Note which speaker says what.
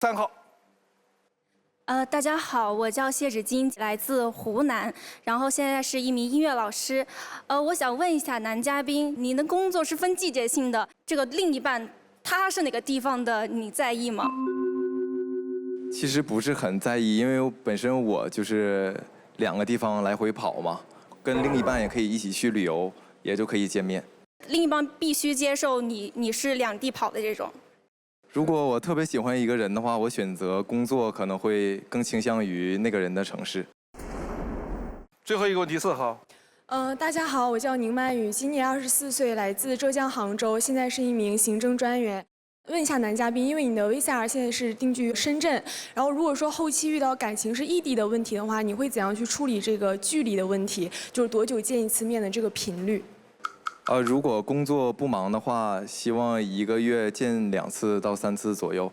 Speaker 1: 3号。
Speaker 2: 大家好，我叫谢芷金，来自湖南，然后现在是一名音乐老师。我想问一下男嘉宾，你的工作是分季节性的，这个另一半他是哪个地方的，你在意吗？
Speaker 3: 其实不是很在意，因为本身我就是2个地方来回跑嘛，跟另一半也可以一起去旅游，也就可以见面。
Speaker 2: 另一半必须接受你是2地跑的这种。
Speaker 3: 如果我特别喜欢一个人的话，我选择工作可能会更倾向于那个人的城市。
Speaker 1: 最后一个问题，4号。
Speaker 4: 大家好，我叫宁曼宇，今年24岁，来自浙江杭州，现在是一名行政专员。问一下男嘉宾，因为你的 VCR 现在是定居深圳，然后如果说后期遇到感情是异地的问题的话，你会怎样去处理这个距离的问题？就是多久见一次面的这个频率？
Speaker 3: 如果工作不忙的话，希望1个月见2次到3次左右。